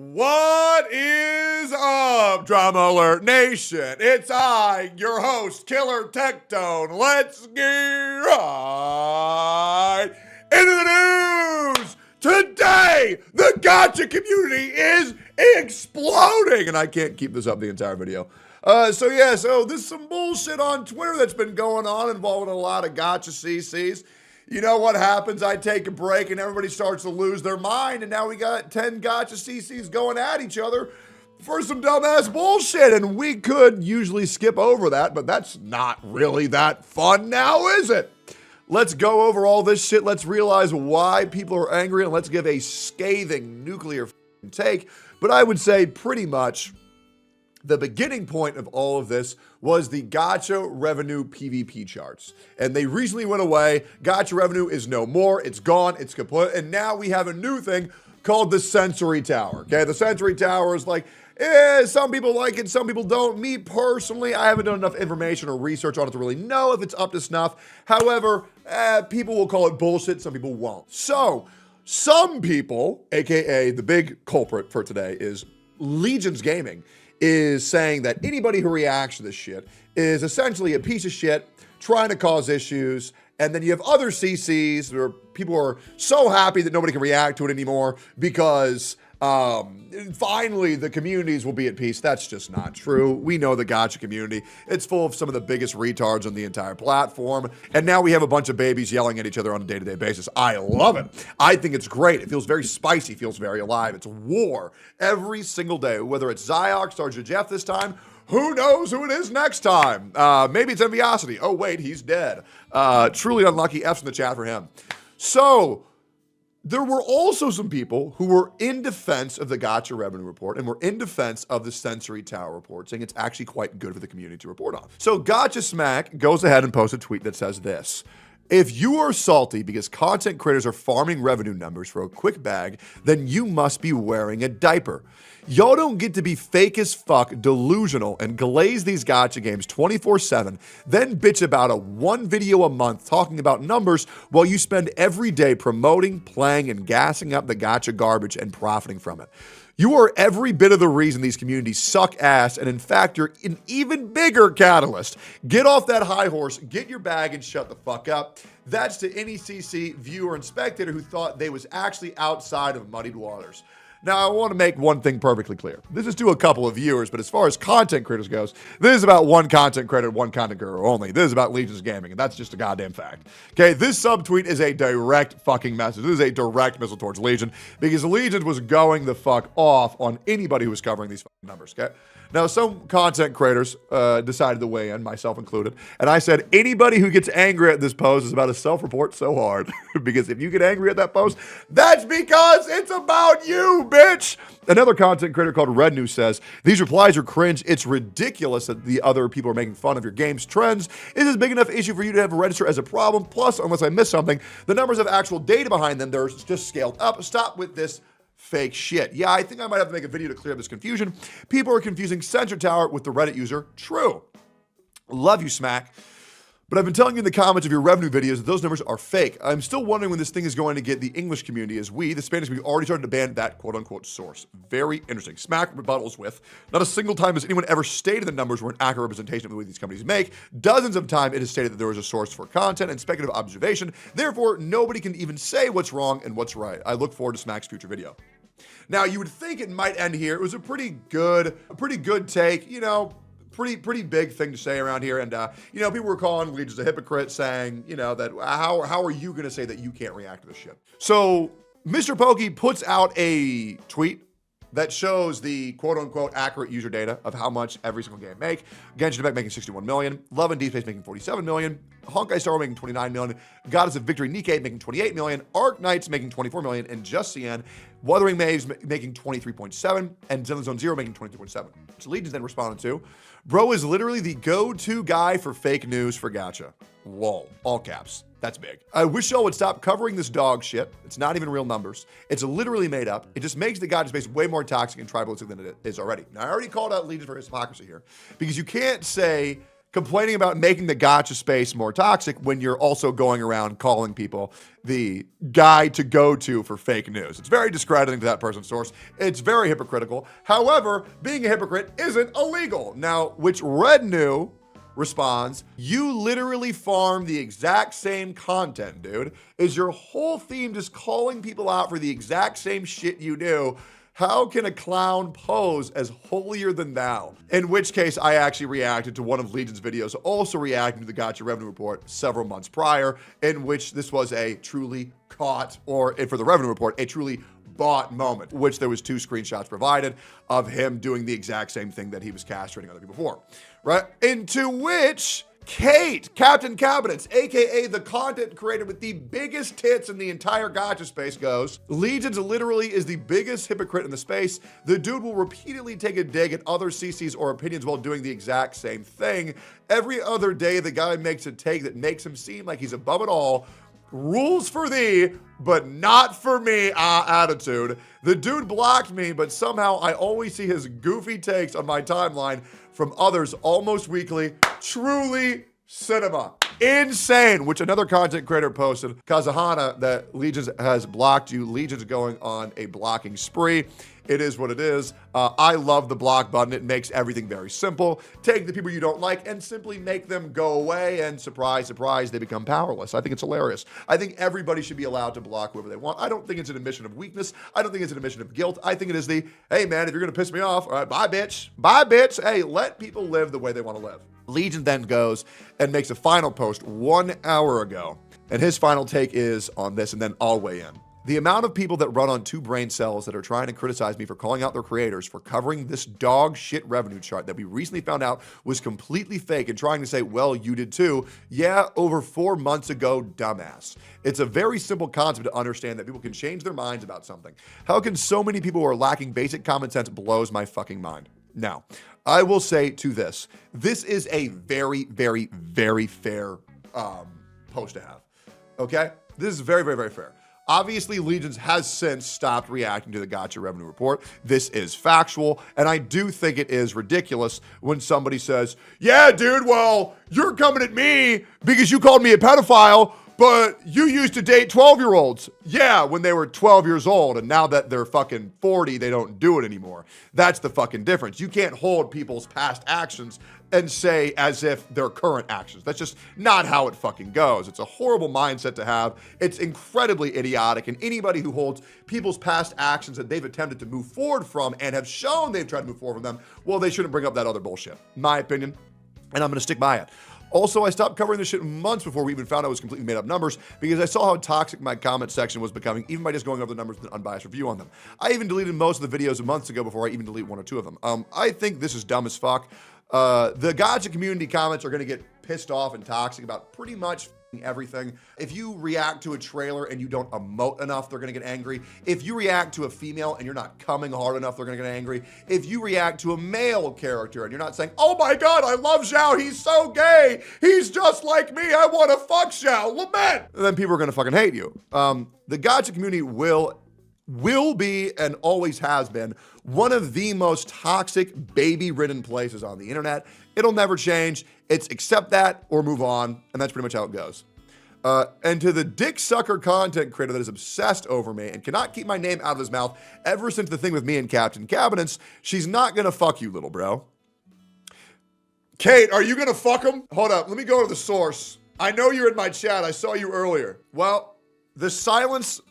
What is up, Drama Alert Nation? It's I, your host, Killer Tectone. Let's get right into the news. Today, the Gacha community is exploding, and I can't keep this up the entire video. So there's some bullshit on Twitter that's been going on involving a lot of Gacha CCs. You know what happens? I take a break and everybody starts to lose their mind, and now we got 10 Gacha CCs going at each other for some dumbass bullshit, and we could usually skip over that, but that's not really that fun now, is it? Let's go over all this shit. Let's realize why people are angry, and let's give a scathing nuclear take. But I would say pretty much the beginning point of all of this was the Gacha revenue PvP charts. And they recently went away. Gacha revenue is no more. It's gone. It's kaput. And now we have a new thing called the Sensory Tower. Okay, the Sensory Tower is like, some people like it, some people don't. Me personally, I haven't done enough information or research on it to really know if it's up to snuff. However, people will call it bullshit. Some people won't. So, some people, aka the big culprit for today, is Legions Gaming, is saying that anybody who reacts to this shit is essentially a piece of shit trying to cause issues. And then you have other CCs where people are so happy that nobody can react to it anymore because finally the communities will be at peace. That's just not true. We know the Gacha community. It's full of some of the biggest retards on the entire platform. And now we have a bunch of babies yelling at each other on a day-to-day basis. I love it. I think it's great. It feels very spicy, feels very alive. It's war every single day, whether it's Zyox, Sergeant Jeff this time. Who knows who it is next time? Maybe it's Enviosity. Oh, wait, he's dead. Truly unlucky. F's in the chat for him. So, there were also some people who were in defense of the Gacha revenue report and were in defense of the Sensory Tower report, saying it's actually quite good for the community to report on. So Gacha Smack goes ahead and posts a tweet that says this: if you are salty because content creators are farming revenue numbers for a quick bag, then you must be wearing a diaper. Y'all don't get to be fake as fuck, delusional, and glaze these Gacha games 24/7, then bitch about a one video a month talking about numbers while you spend every day promoting, playing, and gassing up the Gacha garbage and profiting from it. You are every bit of the reason these communities suck ass, and in fact, you're an even bigger catalyst. Get off that high horse, get your bag, and shut the fuck up. That's to any CC viewer and spectator who thought they was actually outside of muddied waters. Now, I want to make one thing perfectly clear. This is to a couple of viewers, but as far as content creators goes, this is about one content creator, one content creator only. This is about Legions Gaming, and that's just a goddamn fact. Okay, this subtweet is a direct fucking message. This is a direct missile towards Legion, because Legion was going the fuck off on anybody who was covering these fucking numbers, okay? Now, some content creators decided to weigh in, myself included, and I said, anybody who gets angry at this post is about to self-report so hard, because if you get angry at that post, that's because it's about you, bitch. Another content creator called Red News says, these replies are cringe. It's ridiculous that the other people are making fun of your game's trends. Is this a big enough issue for you to have a register as a problem? Plus, unless I missed something, the numbers have actual data behind them. They're just scaled up. Stop with this fake shit. Yeah, I think I might have to make a video to clear up this confusion. People are confusing Sensor Tower with the Reddit user. True. Love you, Smack. But I've been telling you in the comments of your revenue videos that those numbers are fake. I'm still wondering when this thing is going to get the English community, as we, the Spanish community, already started to ban that quote-unquote source. Very interesting. Smack rebuttals with, not a single time has anyone ever stated the numbers were an accurate representation of the way these companies make. Dozens of times it is stated that there was a source for content and speculative observation. Therefore, nobody can even say what's wrong and what's right. I look forward to Smack's future video. Now, you would think it might end here. It was a pretty good take, you know, pretty big thing to say around here. And, you know, people were calling Legions a hypocrite, saying, you know, that how are you going to say that you can't react to this shit? So Mr. Pokey puts out a tweet that shows the quote-unquote accurate user data of how much every single game make. Genshin Impact making 61 million, Love and Deep Space making 47 million, Honkai Star Rail making 29 million, Goddess of Victory Nikkei making 28 million, Arc Knights making 24 million, and Just CN, Wuthering Waves making 23.7, and Zenless Zone Zero making 23.7. Which Legion's then responded to, bro is literally the go-to guy for fake news for Gacha. Lol, all caps. That's big. I wish y'all would stop covering this dog shit. It's not even real numbers. It's literally made up. It just makes the Gacha space way more toxic and tribalistic than it is already. Now, I already called out Legion for his hypocrisy here, because you can't say complaining about making the gacha space more toxic when you're also going around calling people the guy to go to for fake news. It's very discrediting to that person's source. It's very hypocritical. However, being a hypocrite isn't illegal. Now, which Red New responds, you literally farm the exact same content, dude. Is your whole theme just calling people out for the exact same shit you do? How can a clown pose as holier than thou? In which case, I actually reacted to one of Legion's videos, also reacting to the Gacha revenue report several months prior, in which this was a truly caught, or for the revenue report, a truly bought moment, which there was 2 screenshots provided of him doing the exact same thing that he was castrating other people for, right? Into which Kate, Captain Cabinets, aka the content creator with the biggest tits in the entire gacha space, goes, Legions literally is the biggest hypocrite in the space. The dude will repeatedly take a dig at other CCs or opinions while doing the exact same thing. Every other day, the guy makes a take that makes him seem like he's above it all. Rules for thee, but not for me, attitude. The dude blocked me, but somehow I always see his goofy takes on my timeline from others almost weekly. Truly cinema. Insane, which another content creator posted, Kazahana, that Legions has blocked you. Legions going on a blocking spree. It is what it is. I love the block button. It makes everything very simple. Take the people you don't like and simply make them go away, and surprise, surprise, they become powerless. I think it's hilarious. I think everybody should be allowed to block whoever they want. I don't think it's an admission of weakness. I don't think it's an admission of guilt. I think it is the, hey man, if you're gonna piss me off, all right, bye bitch. Bye bitch. Hey, let people live the way they want to live. Legion then goes and makes a final post 1 hour ago. And his final take is on this, and then I'll weigh in. The amount of people that run on 2 brain cells that are trying to criticize me for calling out their creators for covering this dog shit revenue chart that we recently found out was completely fake and trying to say, well, you did too. Yeah, over 4 months ago, dumbass. It's a very simple concept to understand that people can change their minds about something. How can so many people who are lacking basic common sense blows my fucking mind? Now, I will say to this is a very, very, very fair post to have, okay? This is very, very, very fair. Obviously, Legions has since stopped reacting to the Gacha revenue report. This is factual, and I do think it is ridiculous when somebody says, yeah, dude, well, you're coming at me because you called me a pedophile, but you used to date 12-year-olds. Yeah, when they were 12 years old, and now that they're fucking 40, they don't do it anymore. That's the fucking difference. You can't hold people's past actions and say as if they're current actions. That's just not how it fucking goes. It's a horrible mindset to have. It's incredibly idiotic, and anybody who holds people's past actions that they've attempted to move forward from and have shown they've tried to move forward from them, well, they shouldn't bring up that other bullshit. My opinion, and I'm gonna stick by it. Also, I stopped covering this shit months before we even found out it was completely made up numbers because I saw how toxic my comment section was becoming even by just going over the numbers with an unbiased review on them. I even deleted most of the videos months ago before I even delete 1 or 2 of them. I think this is dumb as fuck. The Gacha community comments are gonna get pissed off and toxic about pretty much everything. If you react to a trailer and you don't emote enough, they're gonna get angry. If you react to a female and you're not coming hard enough, they're gonna get angry. If you react to a male character and you're not saying, oh my God, I love Xiao, he's so gay, he's just like me, I wanna fuck Xiao, lament, then people are gonna fucking hate you. The Gacha community will be and always has been one of the most toxic, baby-ridden places on the internet. It'll never change. It's accept that or move on, and that's pretty much how it goes. And to the dick sucker content creator that is obsessed over me and cannot keep my name out of his mouth ever since the thing with me and Captain Cabinets, she's not gonna fuck you, little bro. Kate, are you gonna fuck him? Hold up, let me go to the source. I know you're in my chat, I saw you earlier. Well, the silence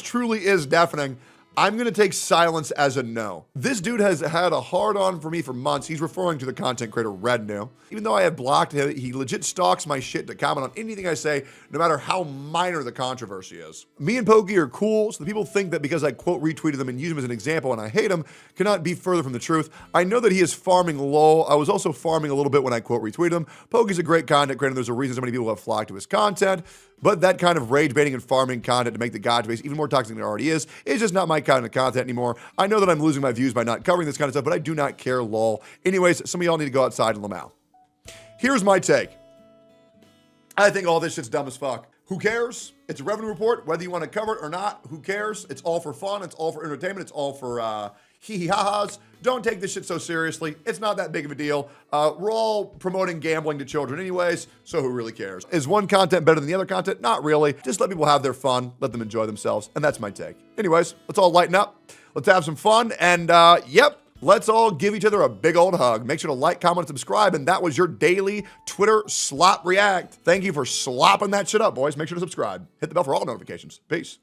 truly is deafening. I'm gonna take silence as a no. This dude has had a hard on for me for months. He's referring to the content creator Red New. Even though I have blocked him, he legit stalks my shit to comment on anything I say, no matter how minor the controversy is. Me and Pokey are cool, so the people think that because I quote retweeted them and use him as an example and I hate him cannot be further from the truth. I know that he is farming lol. I was also farming a little bit when I quote retweeted him. Pokey's a great content creator, and there's a reason so many people have flocked to his content. But that kind of rage baiting and farming content to make the Gacha base even more toxic than it already is just not my kind of content anymore. I know that I'm losing my views by not covering this kind of stuff, but I do not care, lol. Anyways, some of y'all need to go outside and lamau. Here's my take. I think all this shit's dumb as fuck. Who cares? It's a revenue report, whether you want to cover it or not, who cares? It's all for fun, it's all for entertainment, it's all for, hee-hee-ha-has. Don't take this shit so seriously. It's not that big of a deal. We're all promoting gambling to children anyways, so who really cares? Is one content better than the other content? Not really. Just let people have their fun, let them enjoy themselves, and that's my take. Anyways, let's all lighten up. Let's have some fun, and yep, let's all give each other a big old hug. Make sure to like, comment, and subscribe, and that was your daily Twitter slop react. Thank you for slopping that shit up, boys. Make sure to subscribe. Hit the bell for all notifications. Peace.